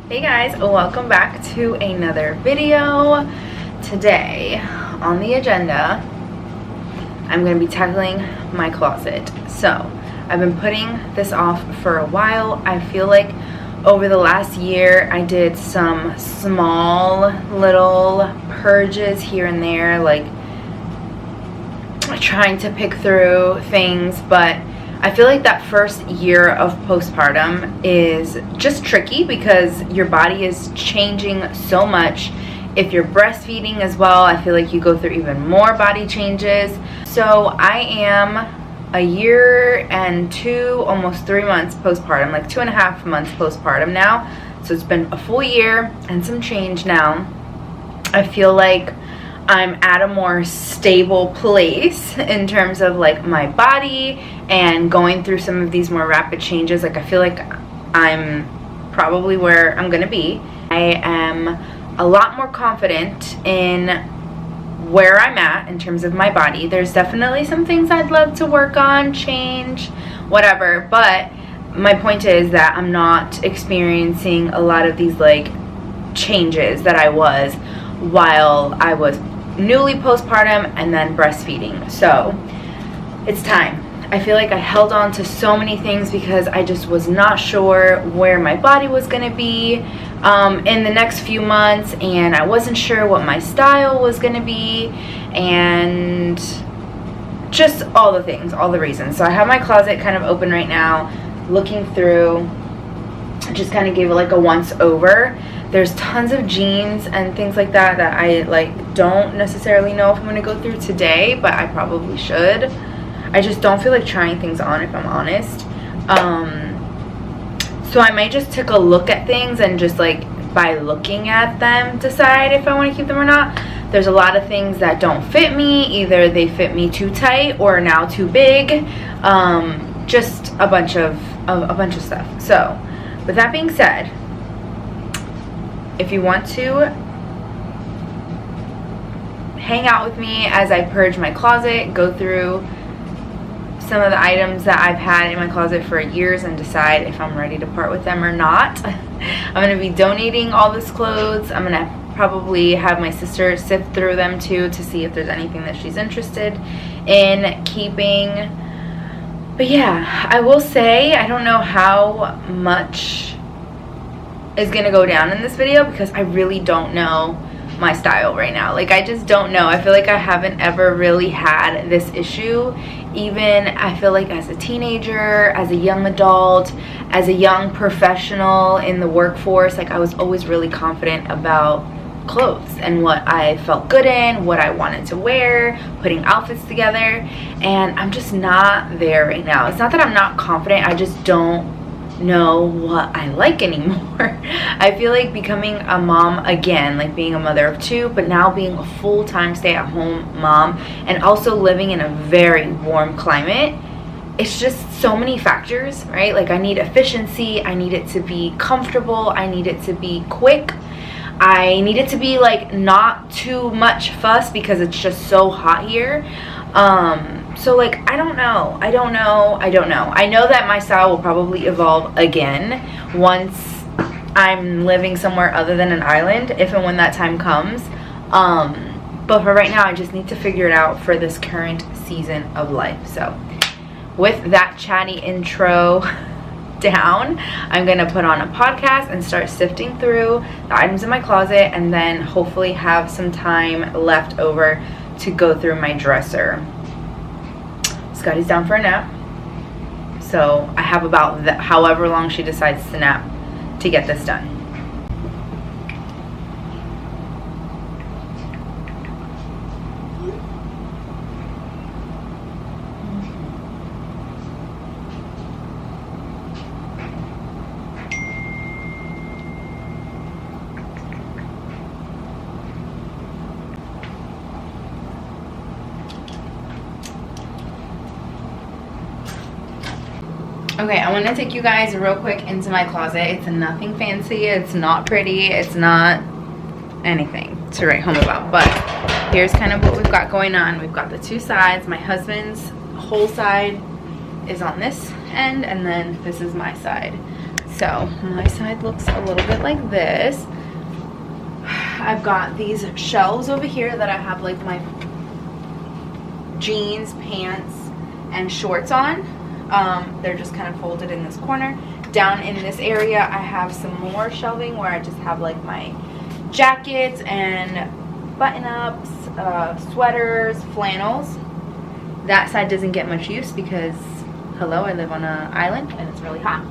Hey guys, welcome back to another video. Today on the agenda, I'm going to be tackling my closet. So I've been putting this off for a while. I feel like over the last year I did some small little purges here and there, like trying to pick through things, but I feel like that first year of postpartum is just tricky because your body is changing so much. If you're breastfeeding as well, I feel like you go through even more body changes. So I am a year and almost 3 months postpartum, like 2.5 months postpartum now. So it's been a full year and some change now. I feel like I'm at a more stable place in terms of like my body and going through some of these more rapid changes. Like I feel like I'm probably where I'm gonna be. I am a lot more confident in where I'm at in terms of my body. There's definitely some things I'd love to work on, change, whatever, but my point is that I'm not experiencing a lot of these like changes that I was while I was newly postpartum and then breastfeeding. So it's time. I feel like I held on to so many things because I just was not sure where my body was going to be in the next few months, and I wasn't sure what my style was going to be, and just all the things, all the reasons. So I have my closet kind of open right now, looking through. I just kind of gave it like a once over. There's tons of jeans and things like that that I like don't necessarily know if I'm going to go through today, but I probably should. I just don't feel like trying things on, if I'm honest. So I might just take a look at things and just like by looking at them decide if I want to keep them or not. There's a lot of things that don't fit me. Either they fit me too tight or now too big. Just a bunch of stuff. So with that being said, if you want to hang out with me as I purge my closet, go through some of the items that I've had in my closet for years and decide if I'm ready to part with them or not. I'm going to be donating all this clothes. I'm going to probably have my sister sift through them too to see if there's anything that she's interested in keeping. But yeah, I will say I don't know how much is gonna go down in this video because I really don't know my style right now. Like I just don't know. I feel like I haven't ever really had this issue. Even I feel like as a teenager, as a young adult, as a young professional in the workforce, like I was always really confident about clothes and what I felt good in, what I wanted to wear, putting outfits together, and I'm just not there right now. It's not that I'm not confident, I just don't know what I like anymore. I feel like becoming a mom again, like being a mother of two, but now being a full-time stay-at-home mom and also living in a very warm climate, it's just so many factors, right? Like I need efficiency, I need it to be comfortable, I need it to be quick, I need it to be like not too much fuss because it's just so hot here. So like I don't know. I know that my style will probably evolve again once I'm living somewhere other than an island, if and when that time comes. But for right now I just need to figure it out for this current season of life. So with that chatty intro down, I'm gonna put on a podcast and start sifting through the items in my closet, and then hopefully have some time left over to go through my dresser. Scotty's down for a nap, so I have about however long she decides to nap to get this done. Okay, I want to take you guys real quick into my closet. It's nothing fancy, it's not pretty, it's not anything to write home about, but here's kind of what we've got going on. We've got the two sides. My husband's whole side is on this end, and then this is my side. So my side looks a little bit like this. I've got these shelves over here that I have like my jeans, pants, and shorts on. They're just kind of folded in this corner. Down in this area I have some more shelving where I just have like my jackets and button-ups, sweaters, flannels. That side doesn't get much use because, hello, I live on an island and it's really hot.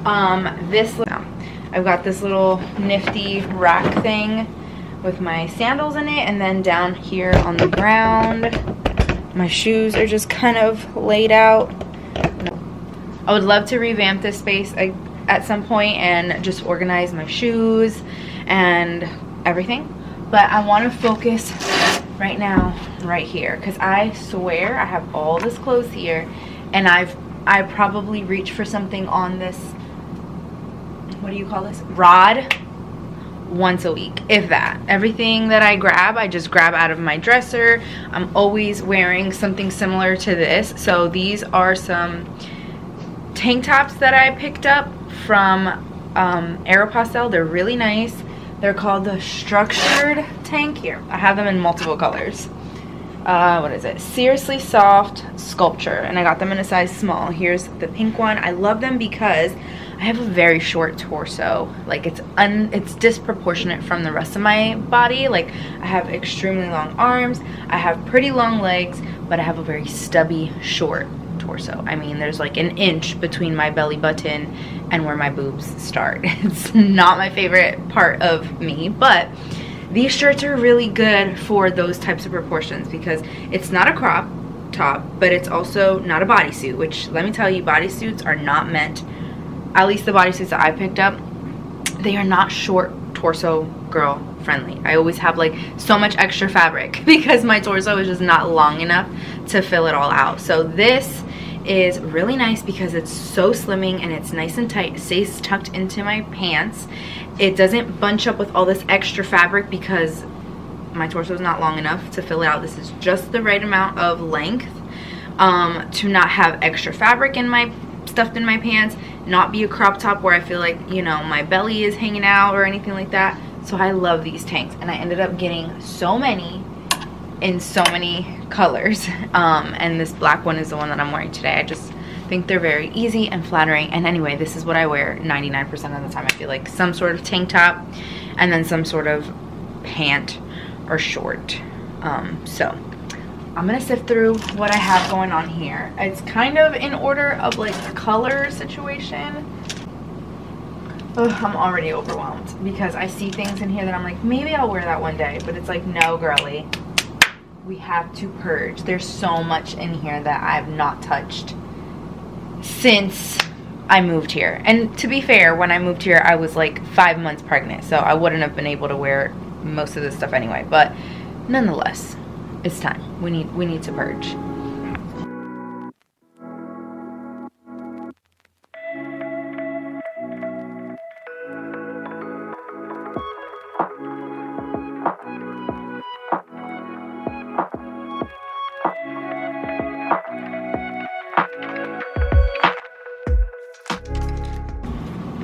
I've got this little nifty rack thing with my sandals in it, and then down here on the ground my shoes are just kind of laid out. I would love to revamp this space at some point and just organize my shoes and everything, but I want to focus right now right here because I swear I have all this clothes here, and I probably reach for something on this, what do you call this, rod, once a week, if that. Everything that I grab, I just grab out of my dresser. I'm always wearing something similar to this. So these are some tank tops that I picked up from Aeropostale. They're really nice. They're called the structured tank. Here, I have them in multiple colors. What is it? Seriously Soft Sculpture, and I got them in a size small. Here's the pink one. I love them because I have a very short torso. Like it's disproportionate from the rest of my body. Like I have extremely long arms, I have pretty long legs, but I have a very stubby short torso. I mean, there's like an inch between my belly button and where my boobs start. It's not my favorite part of me, but these shirts are really good for those types of proportions because it's not a crop top, but it's also not a bodysuit, which let me tell you, bodysuits are not meant, at least the bodysuits that I picked up, they are not short torso girl friendly. I always have like so much extra fabric because my torso is just not long enough to fill it all out. So this is really nice because it's so slimming and it's nice and tight. It stays tucked into my pants. It doesn't bunch up with all this extra fabric because my torso is not long enough to fill it out. This is just the right amount of length to not have extra fabric in my stuffed in my pants, not be a crop top where I feel like, you know, my belly is hanging out or anything like that. So I love these tanks, and I ended up getting so many in so many colors, and this black one is the one that I'm wearing today. I just think they're very easy and flattering. And anyway, this is what I wear 99% of the time. I feel like some sort of tank top and then some sort of pant or short. So I'm gonna sift through what I have going on here. It's kind of in order of like color situation. Ugh, I'm already overwhelmed because I see things in here that I'm like, maybe I'll wear that one day, but it's like, no girly, we have to purge. There's so much in here that I have not touched since I moved here. And to be fair, when I moved here I was like 5 months pregnant, so I wouldn't have been able to wear most of this stuff anyway, but nonetheless, it's time. We need to purge.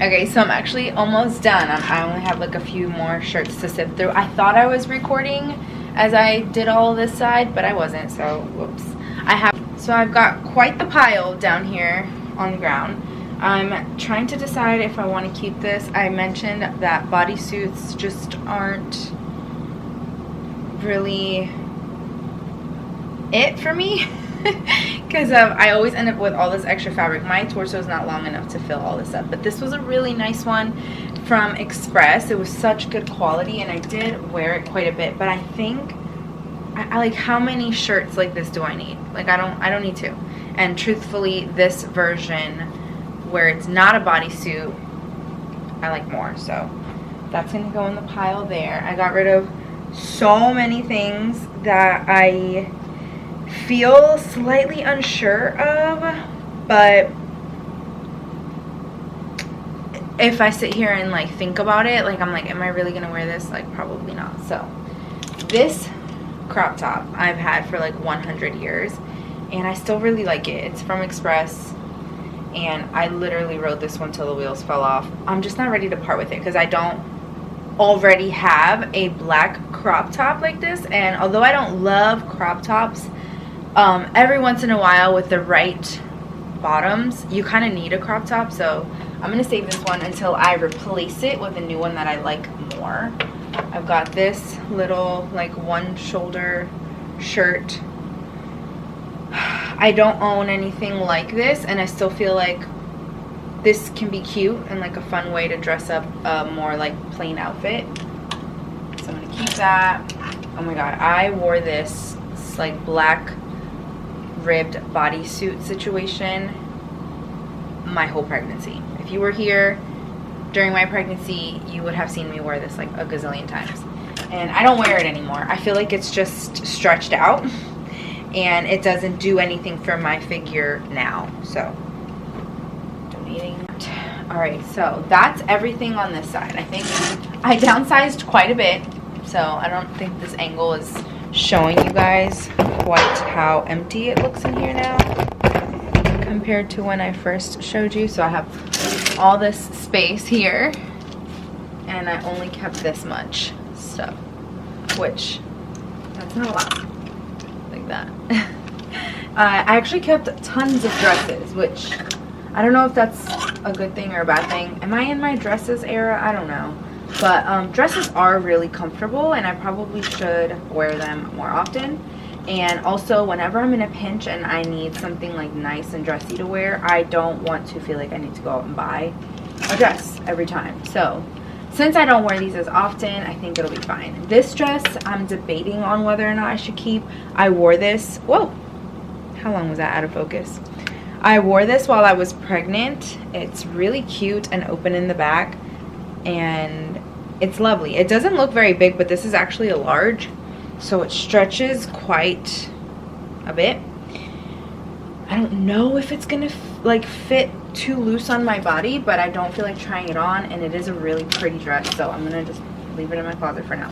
Okay, so I'm actually almost done. I only have like a few more shirts to sift through. I thought I was recording as I did all this side, but I wasn't, so whoops. So I've got quite the pile down here on the ground. I'm trying to decide if I want to keep this. I mentioned that bodysuits just aren't really it for me. Because I always end up with all this extra fabric. My torso is not long enough to fill all this up. But this was a really nice one from Express. It was such good quality, and I did wear it quite a bit. But I think, I like, how many shirts like this do I need? Like, I don't need to. And truthfully, this version where it's not a bodysuit, I like more. So that's gonna go in the pile there. I got rid of so many things that I feel slightly unsure of, but if I sit here and like think about it, like I'm like, am I really gonna wear this? Like, probably not. So this crop top I've had for like 100 years and I still really like it. It's from Express and I literally rode this one till the wheels fell off. I'm just not ready to part with it because I don't already have a black crop top like this. And although I don't love crop tops, every once in a while with the right bottoms you kind of need a crop top. So I'm gonna save this one until I replace it with a new one that I like more. I've got this little like one shoulder shirt. I don't own anything like this, and I still feel like this can be cute and like a fun way to dress up a more like plain outfit. So I'm gonna keep that. Oh my god, I wore this like black ribbed bodysuit situation my whole pregnancy. If you were here during my pregnancy, you would have seen me wear this like a gazillion times. And I don't wear it anymore. I feel like it's just stretched out and it doesn't do anything for my figure now. So donating. All right, so that's everything on this side. I think I downsized quite a bit, so I don't think this angle is showing you guys quite how empty it looks in here now compared to when I first showed you. So I have all this space here and I only kept this much stuff, which that's not a lot. Like that. I actually kept tons of dresses, which I don't know if that's a good thing or a bad thing. Am I in my dresses era? I don't know. But dresses are really comfortable and I probably should wear them more often. And also whenever I'm in a pinch and I need something like nice and dressy to wear, I don't want to feel like I need to go out and buy a dress every time. So since I don't wear these as often, I think it'll be fine. This dress, I'm debating on whether or not I should keep. I wore this, whoa, how long was that out of focus? I wore this while I was pregnant. It's really cute and open in the back and it's lovely. It doesn't look very big, but this is actually a large, so it stretches quite a bit. I don't know if it's gonna like fit too loose on my body, but I don't feel like trying it on, and it is a really pretty dress, so I'm gonna just leave it in my closet for now.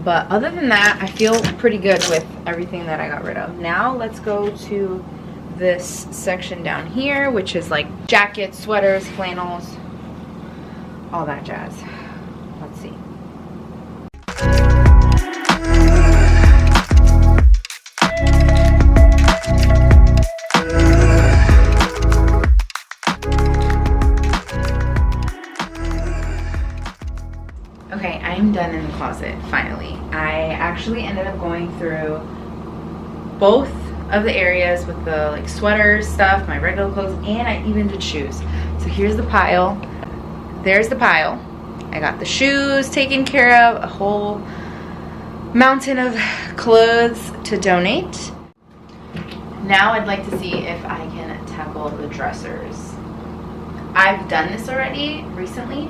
But other than that, I feel pretty good with everything that I got rid of. Now let's go to this section down here, which is like jackets, sweaters, flannels, all that jazz. Let's see. Okay, I'm done in the closet, finally. I actually ended up going through both of the areas with the like sweaters stuff, my regular clothes, and I even did shoes. So here's the pile. There's the pile. I got the shoes taken care of, a whole mountain of clothes to donate. Now I'd like to see if I can tackle the dressers. I've done this already recently,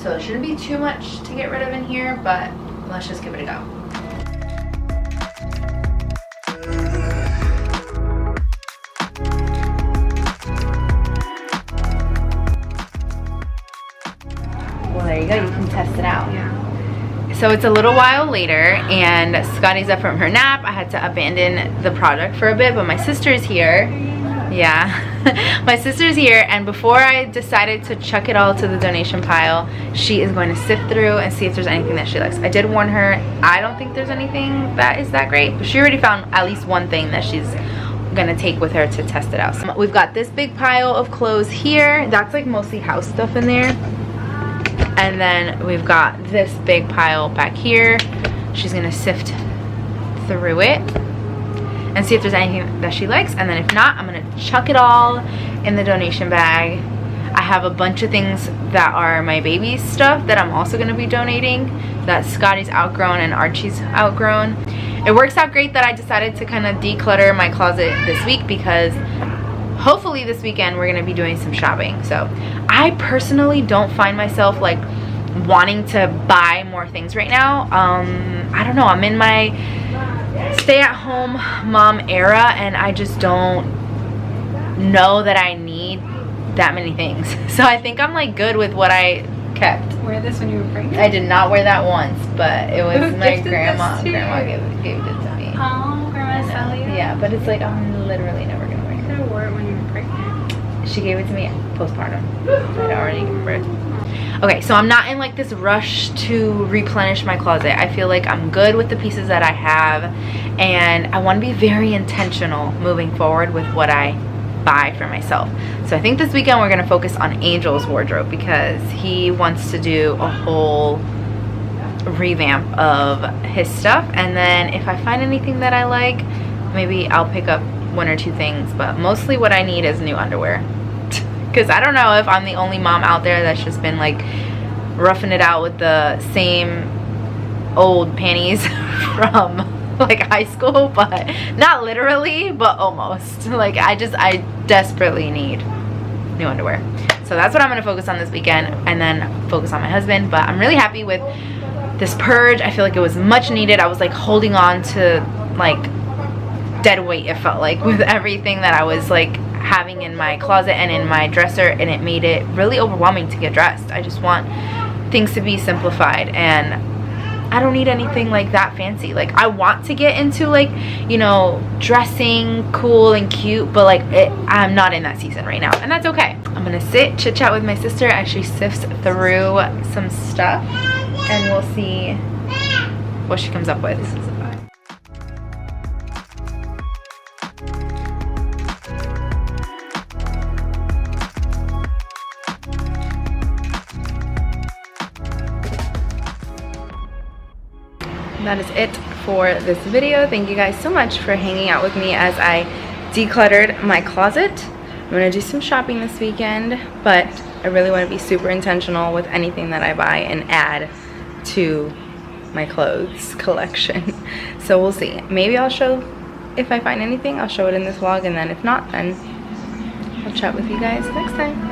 so it shouldn't be too much to get rid of in here, but let's just give it a go. Well, there you go, you can test it out. Yeah. So it's a little while later and Scotty's up from her nap. I had to abandon the project for a bit, but my sister's here. Yeah. My sister's here, and before I decided to chuck it all to the donation pile, she is going to sift through and see if there's anything that she likes. I did warn her, I don't think there's anything that is that great, but she already found at least one thing that she's gonna take with her to test it out. So we've got this big pile of clothes here. That's like mostly house stuff in there. And then we've got this big pile back here. She's gonna sift through it and see if there's anything that she likes, and then if not, I'm gonna chuck it all in the donation bag. I have a bunch of things that are my baby's stuff that I'm also gonna be donating, that Scotty's outgrown and Archie's outgrown. It works out great that I decided to kind of declutter my closet this week because hopefully this weekend we're gonna be doing some shopping. So I personally don't find myself like wanting to buy more things right now. I don't know, I'm in my stay-at-home mom era and I just don't know that I need that many things. So I think I'm like good with what I kept. Wear this when you were pregnant? I did not wear that once, but it was my grandma. Grandma Gave it to me. Oh, Grandma Sally. Yeah, but it's like I'm literally never gonna wear it. You could have wore it when you were pregnant. She gave it to me postpartum. I'd already given birth. Okay, so I'm not in like this rush to replenish my closet. I feel like I'm good with the pieces that I have, and I want to be very intentional moving forward with what I buy for myself. So I think this weekend we're going to focus on Angel's wardrobe because he wants to do a whole revamp of his stuff, and then if I find anything that I like, maybe I'll pick up one or two things, but mostly what I need is new underwear. Because I don't know if I'm the only mom out there that's just been like roughing it out with the same old panties from like high school, but not literally, but almost. Like I desperately need new underwear. So that's what I'm going to focus on this weekend, and then focus on my husband. But I'm really happy with this purge. I feel like it was much needed. I was like holding on to like dead weight, it felt like, with everything that I was like having in my closet and in my dresser, and it made it really overwhelming to get dressed. I just want things to be simplified, and I don't need anything like that fancy. Like I want to get into like, you know, dressing cool and cute, but like I'm not in that season right now, and that's okay. I'm gonna sit chit chat with my sister as she sifts through some stuff, and we'll see what she comes up with. That is it for this video. Thank you guys so much for hanging out with me as I decluttered my closet. I'm gonna do some shopping this weekend, but I really want to be super intentional with anything that I buy and add to my clothes collection. So we'll see. Maybe I'll show, if I find anything, I'll show it in this vlog, and then if not, then I'll chat with you guys next time.